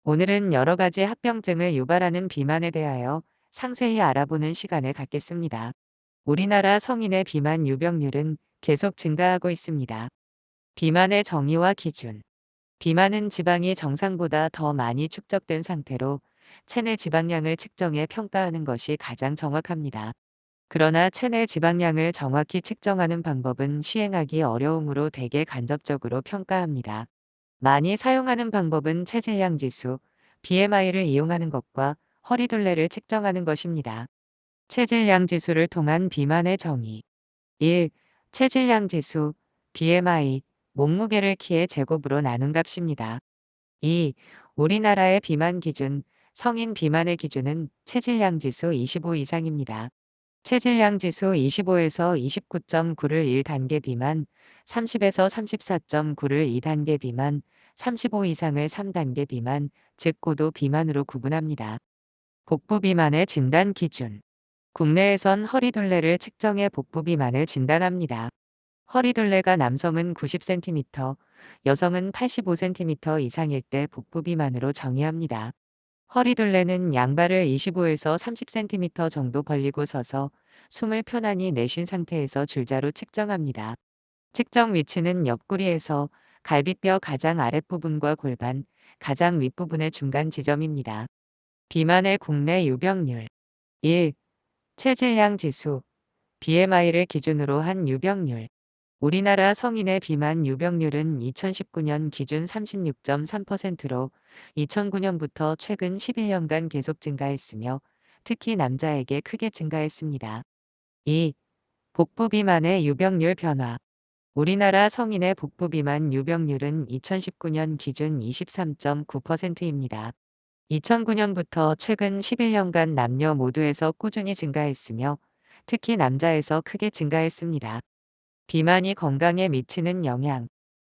오늘은 여러 가지 합병증을 유발하는 비만에 대하여 상세히 알아보는 시간을 갖겠습니다. 우리나라 성인의 비만 유병률은 계속 증가하고 있습니다. 비만의 정의와 기준. 비만은 지방이 정상보다 더 많이 축적된 상태로 체내 지방량을 측정해 평가하는 것이 가장 정확합니다. 그러나 체내 지방량을 정확히 측정하는 방법은 시행하기 어려우므로 대개 간접적으로 평가합니다. 많이 사용하는 방법은 체질량 지수, BMI를 이용하는 것과 허리둘레를 측정하는 것입니다. 체질량 지수를 통한 비만의 정의. 1. 체질량 지수, BMI, 몸무게를 키의 제곱으로 나눈 값입니다. 2. 우리나라의 비만 기준, 성인 비만의 기준은 체질량 지수 25 이상입니다. 체질량 지수 25에서 29.9를 1단계 비만, 30에서 34.9를 2단계 비만, 35 이상을 3단계 비만, 즉 고도 비만으로 구분합니다. 복부 비만의 진단 기준. 국내에선 허리둘레를 측정해 복부 비만을 진단합니다. 허리둘레가 남성은 90cm, 여성은 85cm 이상일 때 복부 비만으로 정의합니다. 허리둘레는 양발을 25에서 30cm 정도 벌리고 서서 숨을 편안히 내쉰 상태에서 줄자로 측정합니다. 측정 위치는 옆구리에서 갈비뼈 가장 아랫부분과 골반, 가장 윗부분의 중간 지점입니다. 비만의 국내 유병률. 1. 체질량 지수, BMI를 기준으로 한 유병률. 우리나라 성인의 비만 유병률은 2019년 기준 36.3%로 2009년부터 최근 11년간 계속 증가했으며 특히 남자에게 크게 증가했습니다. 2. 복부 비만의 유병률 변화. 우리나라 성인의 복부 비만 유병률은 2019년 기준 23.9%입니다. 2009년부터 최근 11년간 남녀 모두에서 꾸준히 증가했으며 특히 남자에서 크게 증가했습니다. 비만이 건강에 미치는 영향.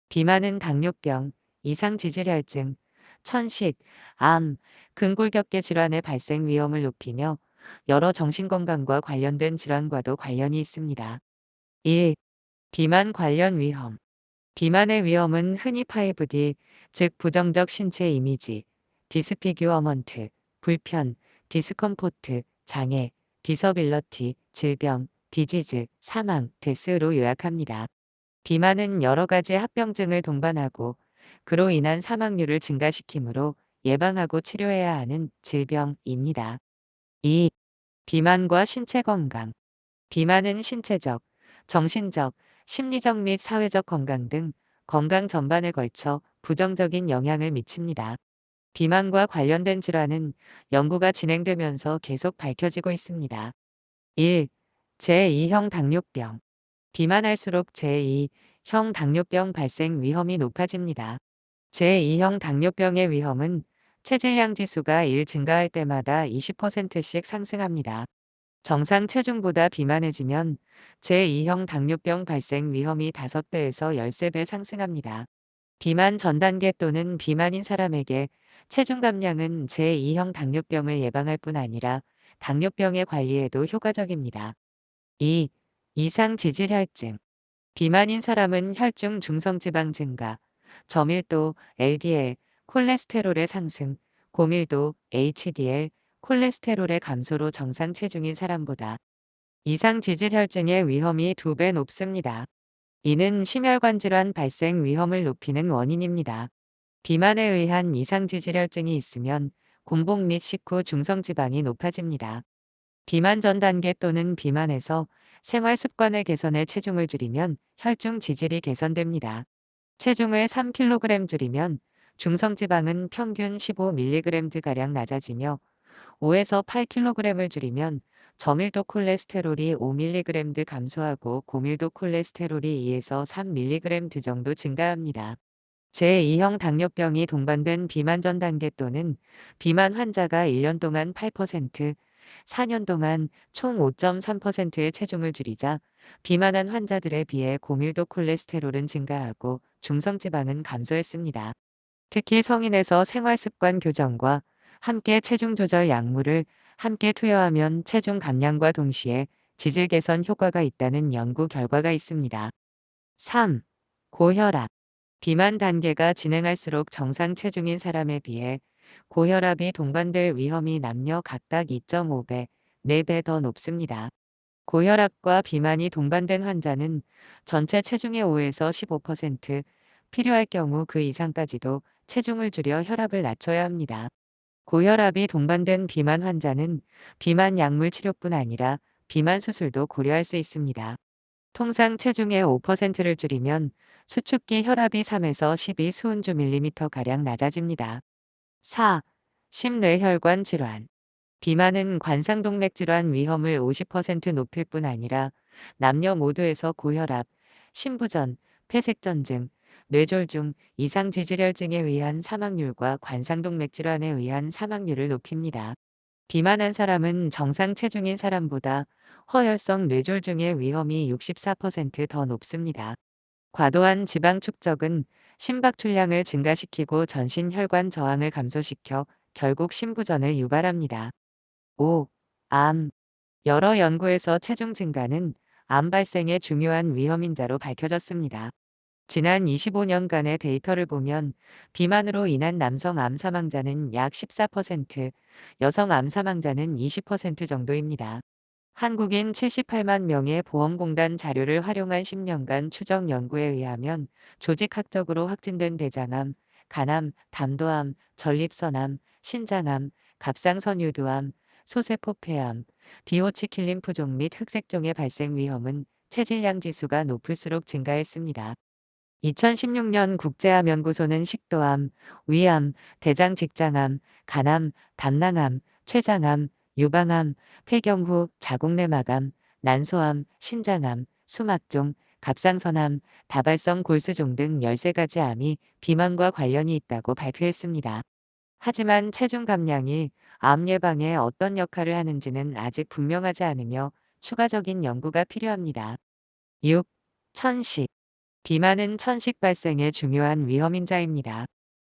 비만은 당뇨병, 이상지질혈증, 천식, 암, 근골격계 질환의 발생 위험을 높이며 여러 정신건강과 관련된 질환과도 관련이 있습니다. 1. 비만 관련 위험. 비만의 위험은 흔히 5D, 즉 부정적 신체 이미지, 디스피규어먼트, 불편, 디스컴포트, 장애, 디서빌러티, 질병, 디지즈, 사망, 데스로 요약합니다. 비만은 여러 가지 합병증을 동반하고 그로 인한 사망률을 증가시키므로 예방하고 치료해야 하는 질병입니다. 2. 비만과 신체 건강. 비만은 신체적, 정신적, 심리적 및 사회적 건강 등 건강 전반에 걸쳐 부정적인 영향을 미칩니다. 비만과 관련된 질환은 연구가 진행되면서 계속 밝혀지고 있습니다. 1. 제2형 당뇨병. 비만할수록 제2형 당뇨병 발생 위험이 높아집니다. 제2형 당뇨병의 위험은 체질량 지수가 1 증가할 때마다 20%씩 상승합니다. 정상 체중보다 비만해지면 제2형 당뇨병 발생 위험이 5배에서 13배 상승합니다. 비만 전 단계 또는 비만인 사람에게 체중 감량은 제2형 당뇨병을 예방할 뿐 아니라 당뇨병의 관리에도 효과적입니다. 2. 이상 지질혈증. 비만인 사람은 혈중 중성지방 증가, 저밀도 LDL, 콜레스테롤의 상승, 고밀도 HDL, 콜레스테롤의 감소로 정상 체중인 사람보다 이상 지질혈증의 위험이 2배 높습니다. 이는 심혈관 질환 발생 위험을 높이는 원인입니다. 비만에 의한 이상 지질혈증이 있으면 공복 및 식후 중성지방이 높아집니다. 비만 전 단계 또는 비만에서 생활 습관을 개선해 체중을 줄이면 혈중 지질이 개선됩니다. 체중을 3kg 줄이면 중성지방은 평균 15mg가량 낮아지며 5에서 8kg을 줄이면 저밀도 콜레스테롤이 5mg 감소하고 고밀도 콜레스테롤이 2에서 3mg 정도 증가합니다. 제2형 당뇨병이 동반된 비만 전 단계 또는 비만 환자가 1년 동안 8%, 4년 동안 총 5.3%의 체중을 줄이자 비만한 환자들에 비해 고밀도 콜레스테롤은 증가하고 중성지방은 감소했습니다. 특히 성인에서 생활습관 교정과 함께 체중 조절 약물을 함께 투여하면 체중 감량과 동시에 지질 개선 효과가 있다는 연구 결과가 있습니다. 3. 고혈압. 비만 단계가 진행할수록 정상 체중인 사람에 비해 고혈압이 동반될 위험이 남녀 각각 2.5배, 4배 더 높습니다. 고혈압과 비만이 동반된 환자는 전체 체중의 5에서 15%, 필요할 경우 그 이상까지도 체중을 줄여 혈압을 낮춰야 합니다. 고혈압이 동반된 비만 환자는 비만 약물 치료뿐 아니라 비만 수술도 고려할 수 있습니다. 통상 체중의 5%를 줄이면 수축기 혈압이 3에서 12 수은주 밀리미터가량 낮아집니다. 4. 심뇌혈관 질환. 비만은 관상동맥 질환 위험을 50% 높일 뿐 아니라 남녀 모두에서 고혈압, 심부전, 폐색전증, 뇌졸중, 이상지질혈증에 의한 사망률과 관상동맥 질환에 의한 사망률을 높입니다. 비만한 사람은 정상 체중인 사람보다 허혈성 뇌졸중의 위험이 64%더 높습니다. 과도한 지방 축적은 심박출량을 증가시키고 전신 혈관 저항을 감소시켜 결국 심부전을 유발합니다. 5. 암. 여러 연구에서 체중 증가는 암 발생의 중요한 위험인자로 밝혀졌습니다. 지난 25년간의 데이터를 보면 비만으로 인한 남성 암 사망자는 약 14%, 여성 암 사망자는 20% 정도입니다. 한국인 78만 명의 보험공단 자료를 활용한 10년간 추적 연구에 의하면 조직학적으로 확진된 대장암, 간암, 담도암, 전립선암, 신장암, 갑상선유두암, 소세포폐암, 비호치킬린 부종 및 흑색종의 발생 위험은 체질량 지수가 높을수록 증가했습니다. 2016년 국제암연구소는 식도암, 위암, 대장직장암, 간암, 담낭암, 췌장암, 유방암, 폐경후, 자궁내막암, 난소암, 신장암, 수막종, 갑상선암, 다발성 골수종 등 13가지 암이 비만과 관련이 있다고 발표했습니다. 하지만 체중 감량이 암 예방에 어떤 역할을 하는지는 아직 분명하지 않으며 추가적인 연구가 필요합니다. 6. 천식. 비만은 천식 발생의 중요한 위험인자입니다.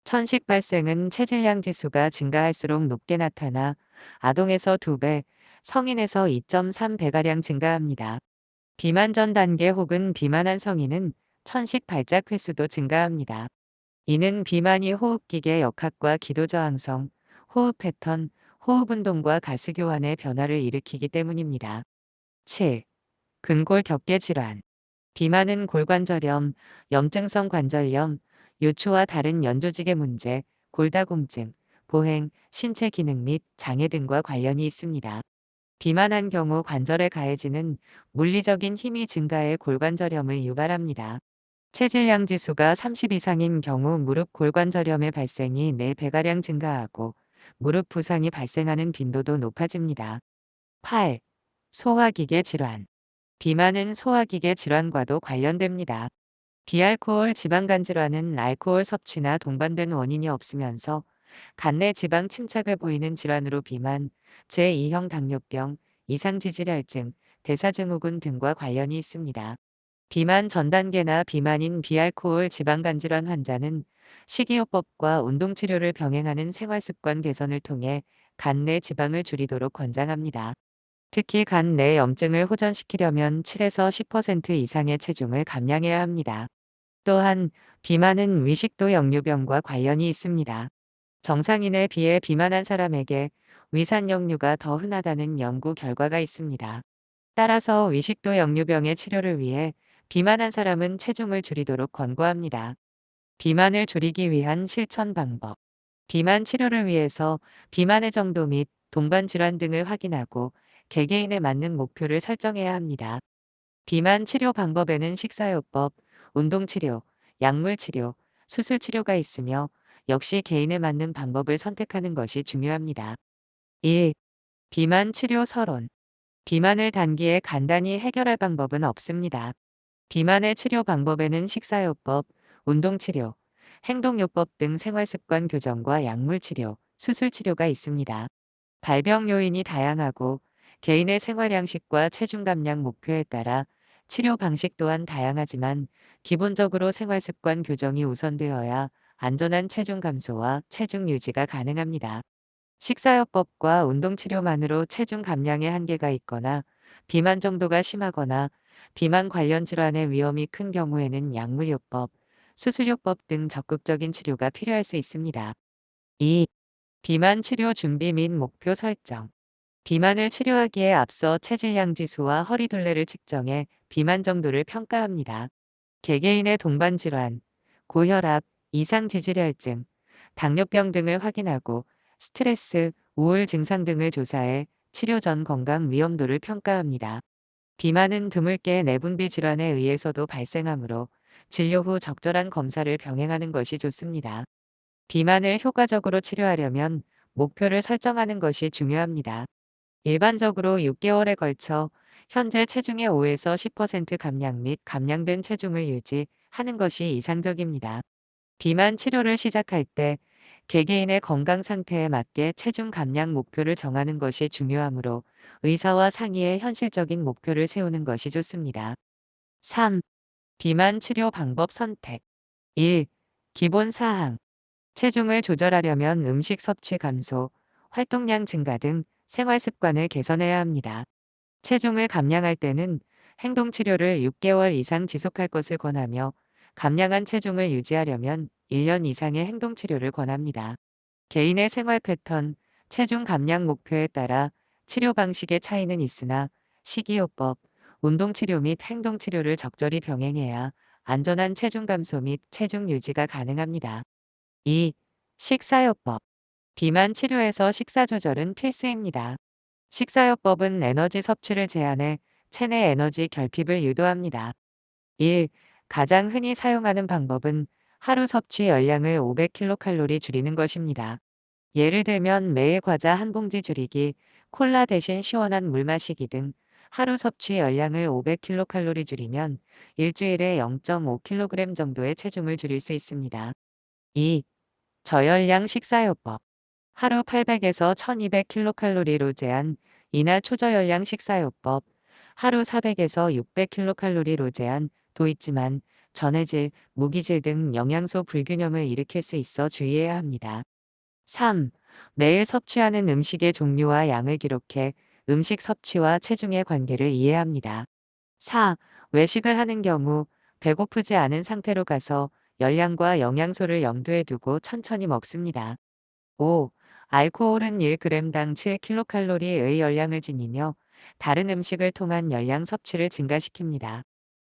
천식 발생은 체질량 지수가 증가할수록 높게 나타나 아동에서 2배, 성인에서 2.3배가량 증가합니다. 비만 전 단계 혹은 비만한 성인은 천식 발작 횟수도 증가합니다. 이는 비만이 호흡기계 역학과 기도 저항성, 호흡 패턴, 호흡 운동과 가스 교환의 변화를 일으키기 때문입니다. 7. 근골 격계 질환. 비만은 골관절염, 염증성 관절염, 요초와 다른 연조직의 문제, 골다공증, 보행, 신체 기능 및 장애 등과 관련이 있습니다. 비만한 경우 관절에 가해지는 물리적인 힘이 증가해 골관절염을 유발합니다. 체질량 지수가 30 이상인 경우 무릎 골관절염의 발생이 4배가량 증가하고 무릎 부상이 발생하는 빈도도 높아집니다. 8. 소화기계 질환. 비만은 소화기계 질환과도 관련됩니다. 비알코올 지방간 질환은 알코올 섭취나 동반된 원인이 없으면서 간내 지방 침착을 보이는 질환으로 비만, 제2형 당뇨병, 이상지질혈증, 대사증후군 등과 관련이 있습니다. 비만 전 단계나 비만인 비알코올 지방간 질환 환자는 식이요법과 운동치료를 병행하는 생활습관 개선을 통해 간내 지방을 줄이도록 권장합니다. 특히 간 내 염증을 호전시키려면 7에서 10% 이상의 체중을 감량해야 합니다. 또한 비만은 위식도 역류병과 관련이 있습니다. 정상인에 비해 비만한 사람에게 위산 역류가 더 흔하다는 연구 결과가 있습니다. 따라서 위식도 역류병의 치료를 위해 비만한 사람은 체중을 줄이도록 권고합니다. 비만을 줄이기 위한 실천 방법. 비만 치료를 위해서 비만의 정도 및 동반 질환 등을 확인하고 개개인에 맞는 목표를 설정해야 합니다. 비만 치료 방법에는 식사요법, 운동치료, 약물치료, 수술치료가 있으며 역시 개인에 맞는 방법을 선택하는 것이 중요합니다. 1. 비만 치료 서론. 비만을 단기에 간단히 해결할 방법은 없습니다. 비만의 치료 방법에는 식사요법, 운동치료, 행동요법 등 생활습관 교정과 약물치료, 수술치료가 있습니다. 발병 요인이 다양하고 개인의 생활 양식과 체중 감량 목표에 따라 치료 방식 또한 다양하지만 기본적으로 생활 습관 교정이 우선되어야 안전한 체중 감소와 체중 유지가 가능합니다. 식사요법과 운동치료만으로 체중 감량에 한계가 있거나 비만 정도가 심하거나 비만 관련 질환의 위험이 큰 경우에는 약물요법, 수술요법 등 적극적인 치료가 필요할 수 있습니다. 2. 비만 치료 준비 및 목표 설정. 비만을 치료하기에 앞서 체질량 지수와 허리둘레를 측정해 비만 정도를 평가합니다. 개개인의 동반 질환, 고혈압, 이상 지질혈증, 당뇨병 등을 확인하고 스트레스, 우울 증상 등을 조사해 치료 전 건강 위험도를 평가합니다. 비만은 드물게 내분비 질환에 의해서도 발생하므로 진료 후 적절한 검사를 병행하는 것이 좋습니다. 비만을 효과적으로 치료하려면 목표를 설정하는 것이 중요합니다. 일반적으로 6개월에 걸쳐 현재 체중의 5에서 10% 감량 및 감량된 체중을 유지하는 것이 이상적입니다. 비만 치료를 시작할 때 개개인의 건강 상태에 맞게 체중 감량 목표를 정하는 것이 중요하므로 의사와 상의해 현실적인 목표를 세우는 것이 좋습니다. 3. 비만 치료 방법 선택. 1. 기본 사항. 체중을 조절하려면 음식 섭취 감소, 활동량 증가 등 생활 습관을 개선해야 합니다. 체중을 감량할 때는 행동 치료를 6개월 이상 지속할 것을 권하며 감량한 체중을 유지하려면 1년 이상의 행동 치료를 권합니다. 개인의 생활 패턴, 체중 감량 목표에 따라 치료 방식의 차이는 있으나 식이요법, 운동 치료 및 행동 치료를 적절히 병행해야 안전한 체중 감소 및 체중 유지가 가능합니다. 2. 식사요법. 비만 치료에서 식사 조절은 필수입니다. 식사요법은 에너지 섭취를 제한해 체내 에너지 결핍을 유도합니다. 1. 가장 흔히 사용하는 방법은 하루 섭취 열량을 500kcal 줄이는 것입니다. 예를 들면 매일 과자 한 봉지 줄이기, 콜라 대신 시원한 물 마시기 등 하루 섭취 열량을 500kcal 줄이면 일주일에 0.5kg 정도의 체중을 줄일 수 있습니다. 2. 저열량 식사요법. 하루 800에서 1200kcal로 제한, 이나 초저열량 식사요법. 하루 400에서 600kcal로 제한도 있지만 전해질, 무기질 등 영양소 불균형을 일으킬 수 있어 주의해야 합니다. 3. 매일 섭취하는 음식의 종류와 양을 기록해 음식 섭취와 체중의 관계를 이해합니다. 4. 외식을 하는 경우 배고프지 않은 상태로 가서 열량과 영양소를 염두에 두고 천천히 먹습니다. 5. 알코올은 1g당 7kcal의 열량을 지니며 다른 음식을 통한 열량 섭취를 증가시킵니다.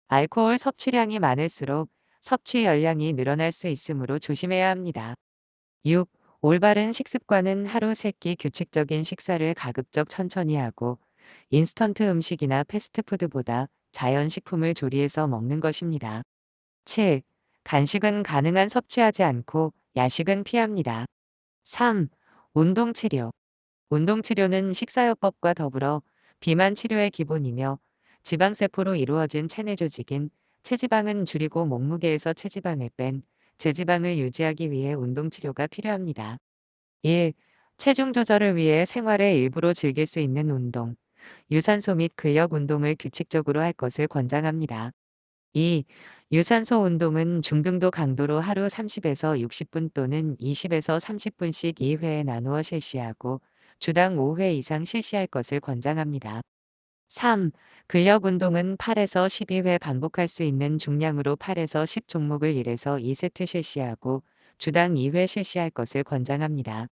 알코올 섭취량이 많을수록 섭취 열량이 늘어날 수 있으므로 조심해야 합니다. 6. 올바른 식습관은 하루 3끼 규칙적인 식사를 가급적 천천히 하고 인스턴트 음식이나 패스트푸드보다 자연식품을 조리해서 먹는 것입니다. 7. 간식은 가능한 섭취하지 않고 야식은 피합니다. 3. 운동치료. 운동치료는 식사요법과 더불어 비만 치료의 기본이며 지방세포로 이루어진 체내 조직인 체지방은 줄이고 몸무게에서 체지방을 뺀 제지방을 유지하기 위해 운동치료가 필요합니다. 1. 체중 조절을 위해 생활의 일부로 즐길 수 있는 운동, 유산소 및 근력 운동을 규칙적으로 할 것을 권장합니다. 2. 유산소 운동은 중등도 강도로 하루 30에서 60분 또는 20에서 30분씩 2회에 나누어 실시하고 주당 5회 이상 실시할 것을 권장합니다. 3. 근력 운동은 8에서 12회 반복할 수 있는 중량으로 8에서 10 종목을 1에서 2세트 실시하고 주당 2회 실시할 것을 권장합니다.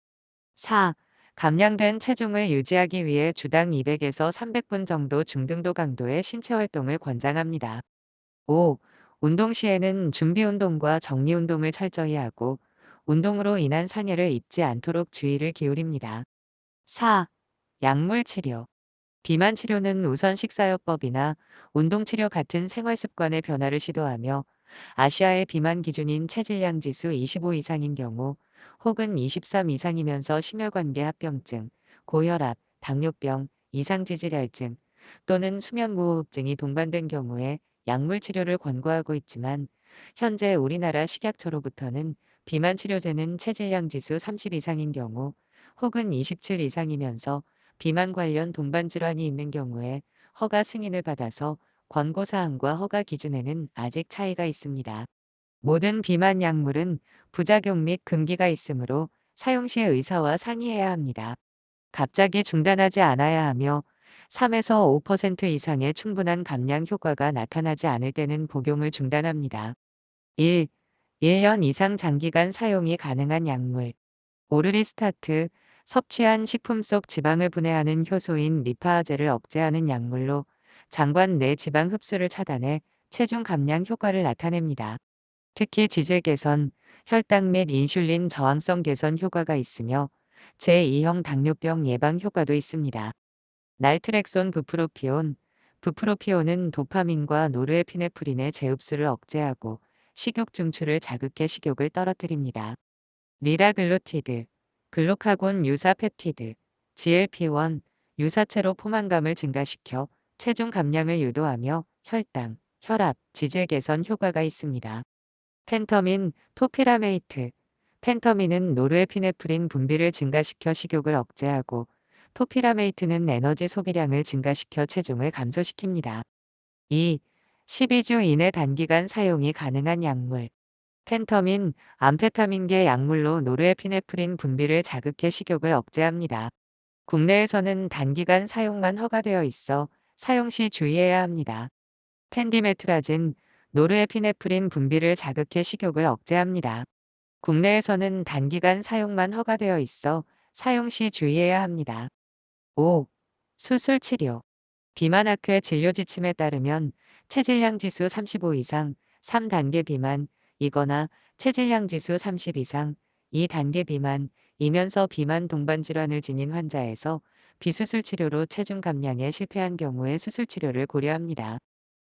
4. 감량된 체중을 유지하기 위해 주당 200에서 300분 정도 중등도 강도의 신체 활동을 권장합니다. 5. 운동 시에는 준비 운동과 정리 운동을 철저히 하고 운동으로 인한 상해를 입지 않도록 주의를 기울입니다. 4. 약물 치료. 비만 치료는 우선 식사요법이나 운동 치료 같은 생활 습관의 변화를 시도하며 아시아의 비만 기준인 체질량 지수 25 이상인 경우 혹은 23 이상이면서 심혈관계 합병증, 고혈압, 당뇨병, 이상지질혈증 또는 수면무호흡증이 동반된 경우에 약물 치료를 권고하고 있지만 현재 우리나라 식약처로부터는 비만 치료제는 체질량 지수 30 이상인 경우 혹은 27 이상이면서 비만 관련 동반 질환이 있는 경우에 허가 승인을 받아서 권고 사항과 허가 기준에는 아직 차이가 있습니다. 모든 비만 약물은 부작용 및 금기가 있으므로 사용 시 의사와 상의해야 합니다. 갑자기 중단하지 않아야 하며 3에서 5% 이상의 충분한 감량 효과가 나타나지 않을 때는 복용을 중단합니다. 1. 1년 이상 장기간 사용이 가능한 약물. 오르리스타트, 섭취한 식품 속 지방을 분해하는 효소인 리파아제를 억제하는 약물로 장관 내 지방 흡수를 차단해 체중 감량 효과를 나타냅니다. 특히 지질 개선, 혈당 및 인슐린 저항성 개선 효과가 있으며 제2형 당뇨병 예방 효과도 있습니다. 날트렉손 부프로피온, 부프로피온은 도파민과 노르에피네프린의 재흡수를 억제하고 식욕 중추를 자극해 식욕을 떨어뜨립니다. 리라글루티드, 글루카곤 유사 펩티드, GLP-1, 유사체로 포만감을 증가시켜 체중 감량을 유도하며 혈당, 혈압, 지질 개선 효과가 있습니다. 펜터민, 토피라메이트, 펜터민은 노르에피네프린 분비를 증가시켜 식욕을 억제하고 토피라메이트는 에너지 소비량을 증가시켜 체중을 감소시킵니다. 2. 12주 이내 단기간 사용이 가능한 약물. 펜터민, 암페타민계 약물로 노르에피네프린 분비를 자극해 식욕을 억제합니다. 국내에서는 단기간 사용만 허가되어 있어 사용 시 주의해야 합니다. 펜디메트라진, 노르에피네프린 분비를 자극해 식욕을 억제합니다. 국내에서는 단기간 사용만 허가되어 있어 사용 시 주의해야 합니다. 5. 수술 치료. 비만학회 진료 지침에 따르면 체질량 지수 35 이상 3단계 비만이거나 체질량 지수 30 이상 2단계 비만이면서 비만 동반 질환을 지닌 환자에서 비수술 치료로 체중 감량에 실패한 경우에 수술 치료를 고려합니다.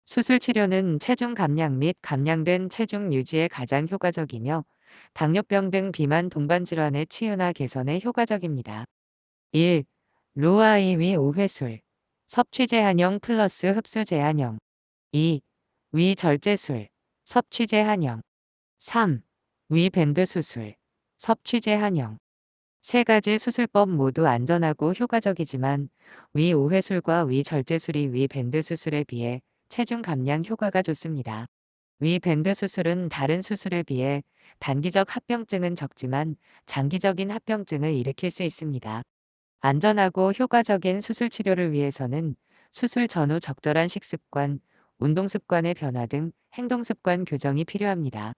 수술 치료는 체중 감량 및 감량된 체중 유지에 가장 효과적이며 당뇨병 등 비만 동반 질환의 치유나 개선에 효과적입니다. 1. 로아이위 우회술, 섭취제한형 플러스 흡수제한형. 2. 위절제술, 섭취제한형. 3. 위밴드 수술, 섭취제한형. 세 가지 수술법 모두 안전하고 효과적이지만 위우회술과 위절제술이 위밴드 수술에 비해 체중 감량 효과가 좋습니다. 위밴드 수술은 다른 수술에 비해 단기적 합병증은 적지만 장기적인 합병증을 일으킬 수 있습니다. 안전하고 효과적인 수술 치료를 위해서는 수술 전후 적절한 식습관, 운동습관의 변화 등 행동습관 교정이 필요합니다.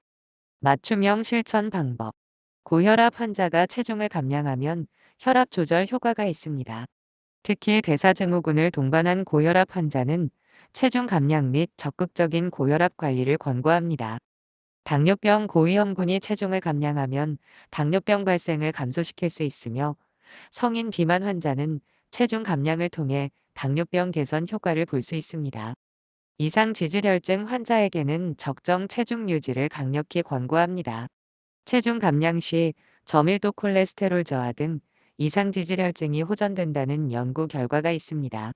맞춤형 실천 방법. 고혈압 환자가 체중을 감량하면 혈압 조절 효과가 있습니다. 특히 대사증후군을 동반한 고혈압 환자는 체중 감량 및 적극적인 고혈압 관리를 권고합니다. 당뇨병 고위험군이 체중을 감량하면 당뇨병 발생을 감소시킬 수 있으며 성인 비만 환자는 체중 감량을 통해 당뇨병 개선 효과를 볼 수 있습니다. 이상 지질혈증 환자에게는 적정 체중 유지를 강력히 권고합니다. 체중 감량 시 저밀도 콜레스테롤 저하 등 이상 지질혈증이 호전된다는 연구 결과가 있습니다.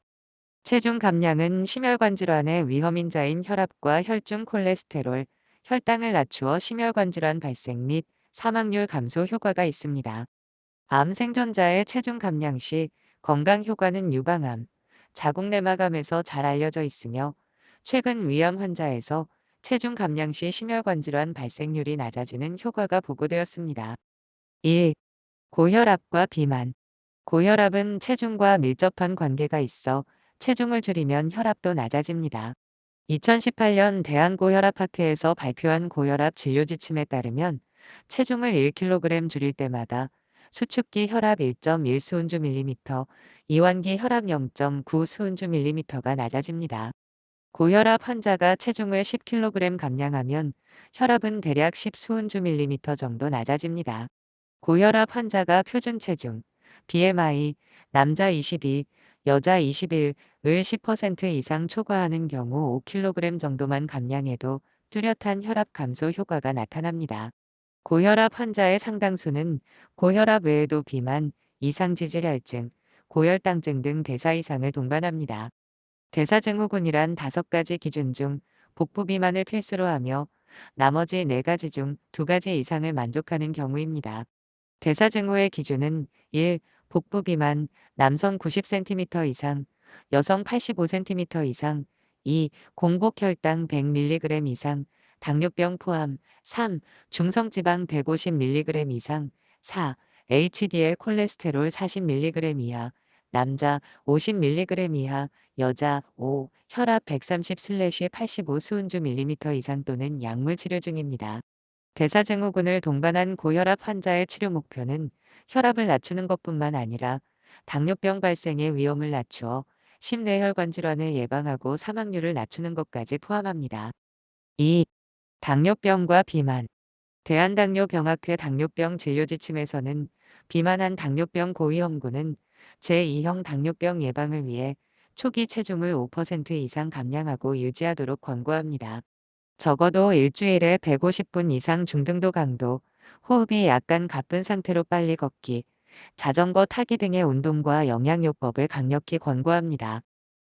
체중 감량은 심혈관 질환의 위험인자인 혈압과 혈중 콜레스테롤, 혈당을 낮추어 심혈관 질환 발생 및 사망률 감소 효과가 있습니다. 암 생존자의 체중 감량 시 건강 효과는 유방암, 자궁내막암에서 잘 알려져 있으며 최근 위암 환자에서 체중 감량 시 심혈관 질환 발생률이 낮아지는 효과가 보고되었습니다. 1. 고혈압과 비만. 고혈압은 체중과 밀접한 관계가 있어 체중을 줄이면 혈압도 낮아집니다. 2018년 대한고혈압학회에서 발표한 고혈압 진료 지침에 따르면 체중을 1kg 줄일 때마다 수축기 혈압 1.1 수은주 밀리미터, 이완기 혈압 0.9 수은주 밀리미터가 낮아집니다. 고혈압 환자가 체중을 10kg 감량하면 혈압은 대략 10 수은주 밀리미터 정도 낮아집니다. 고혈압 환자가 표준 체중, BMI, 남자 22, 여자 21을 10% 이상 초과하는 경우 5kg 정도만 감량해도 뚜렷한 혈압 감소 효과가 나타납니다. 고혈압 환자의 상당수는 고혈압 외에도 비만, 이상지질혈증, 고혈당증 등 대사 이상을 동반합니다. 대사증후군이란 5가지 기준 중 복부 비만을 필수로 하며 나머지 4가지 중 2가지 이상을 만족하는 경우입니다. 대사증후의 기준은 1. 복부 비만, 남성 90cm 이상, 여성 85cm 이상. 2. 공복 혈당 100mg 이상, 당뇨병 포함. 3. 중성지방 150mg 이상. 4. HDL 콜레스테롤 40mg 이하, 남자 50mg 이하, 여자 5. 혈압 130/85 수은주 밀리미터 이상 또는 약물 치료 중입니다. 대사증후군을 동반한 고혈압 환자의 치료 목표는 혈압을 낮추는 것뿐만 아니라 당뇨병 발생의 위험을 낮추어 심뇌혈관 질환을 예방하고 사망률을 낮추는 것까지 포함합니다. 2. 당뇨병과 비만. 대한당뇨병학회 당뇨병 진료지침에서는 비만한 당뇨병 고위험군은 제2형 당뇨병 예방을 위해 초기 체중을 5% 이상 감량하고 유지하도록 권고합니다. 적어도 일주일에 150분 이상 중등도 강도, 호흡이 약간 가쁜 상태로 빨리 걷기, 자전거 타기 등의 운동과 영양요법을 강력히 권고합니다.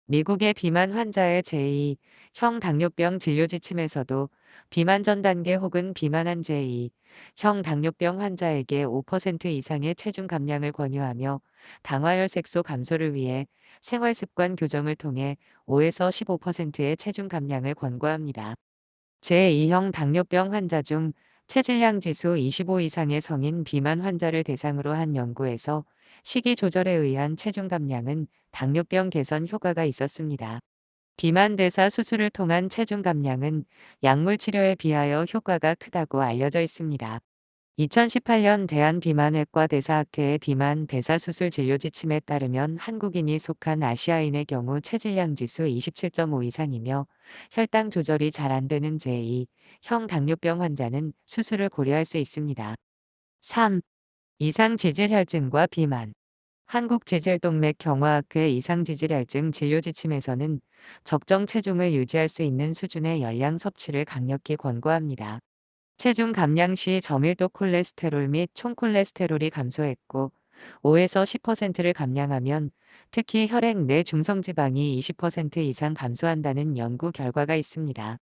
미국의 비만 환자의 제2형 당뇨병 진료 지침에서도 비만 전 단계 혹은 비만한 제2형 당뇨병 환자에게 5% 이상의 체중 감량을 권유하며 당화혈색소 감소를 위해 생활습관 교정을 통해 5에서 15%의 체중 감량을 권고합니다. 제2형 당뇨병 환자 중 체질량 지수 25 이상의 성인 비만 환자를 대상으로 한 연구에서 식이 조절에 의한 체중 감량은 당뇨병 개선 효과가 있었습니다. 비만 대사 수술을 통한 체중 감량은 약물 치료에 비하여 효과가 크다고 알려져 있습니다. 2018년 대한비만외과 대사학회의 비만 대사수술 진료 지침에 따르면 한국인이 속한 아시아인의 경우 체질량 지수 27.5 이상이며 혈당 조절이 잘 안 되는 제2형 당뇨병 환자는 수술을 고려할 수 있습니다. 3. 이상지질혈증과 비만. 한국지질동맥경화학회 이상지질혈증 진료 지침에서는 적정 체중을 유지할 수 있는 수준의 열량 섭취를 강력히 권고합니다. 체중 감량 시 저밀도 콜레스테롤 및 총콜레스테롤이 감소했고 5에서 10%를 감량하면 특히 혈액 내 중성지방이 20% 이상 감소한다는 연구 결과가 있습니다.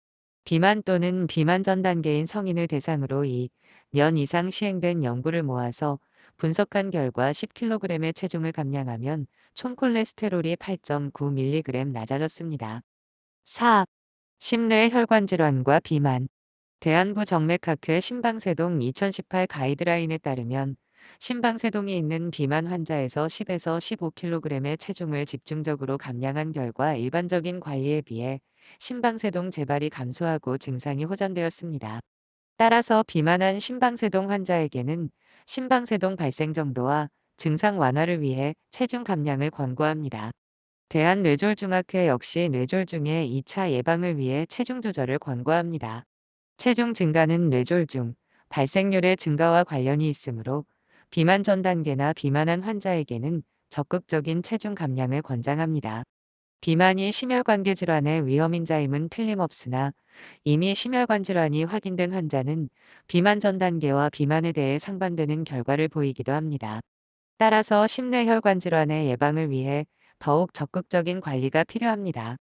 비만 또는 비만 전 단계인 성인을 대상으로 2년 이상 시행된 연구를 모아서 분석한 결과 10kg의 체중을 감량하면 총콜레스테롤이 8.9mg 낮아졌습니다. 4. 심뇌혈관 질환과 비만. 대한부정맥학회 심방세동 2018 가이드라인에 따르면 심방세동이 있는 비만 환자에서 10에서 15kg의 체중을 집중적으로 감량한 결과 일반적인 관리에 비해 심방세동 재발이 감소하고 증상이 호전되었습니다. 따라서 비만한 심방세동 환자에게는 심방세동 발생 정도와 증상 완화를 위해 체중 감량을 권고합니다. 대한뇌졸중학회 역시 뇌졸중의 2차 예방을 위해 체중 조절을 권고합니다. 체중 증가는 뇌졸중, 발생률의 증가와 관련이 있으므로 비만 전 단계나 비만한 환자에게는 적극적인 체중 감량을 권장합니다. 비만이 심혈관계 질환의 위험인자임은 틀림없으나 이미 심혈관 질환이 확인된 환자는 비만 전 단계와 비만에 대해 상반되는 결과를 보이기도 합니다. 따라서 심뇌혈관 질환의 예방을 위해 더욱 적극적인 관리가 필요합니다.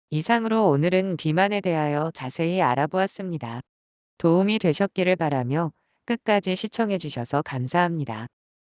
이상으로 오늘은 비만에 대하여 자세히 알아보았습니다. 도움이 되셨기를 바라며 끝까지 시청해 주셔서 감사합니다.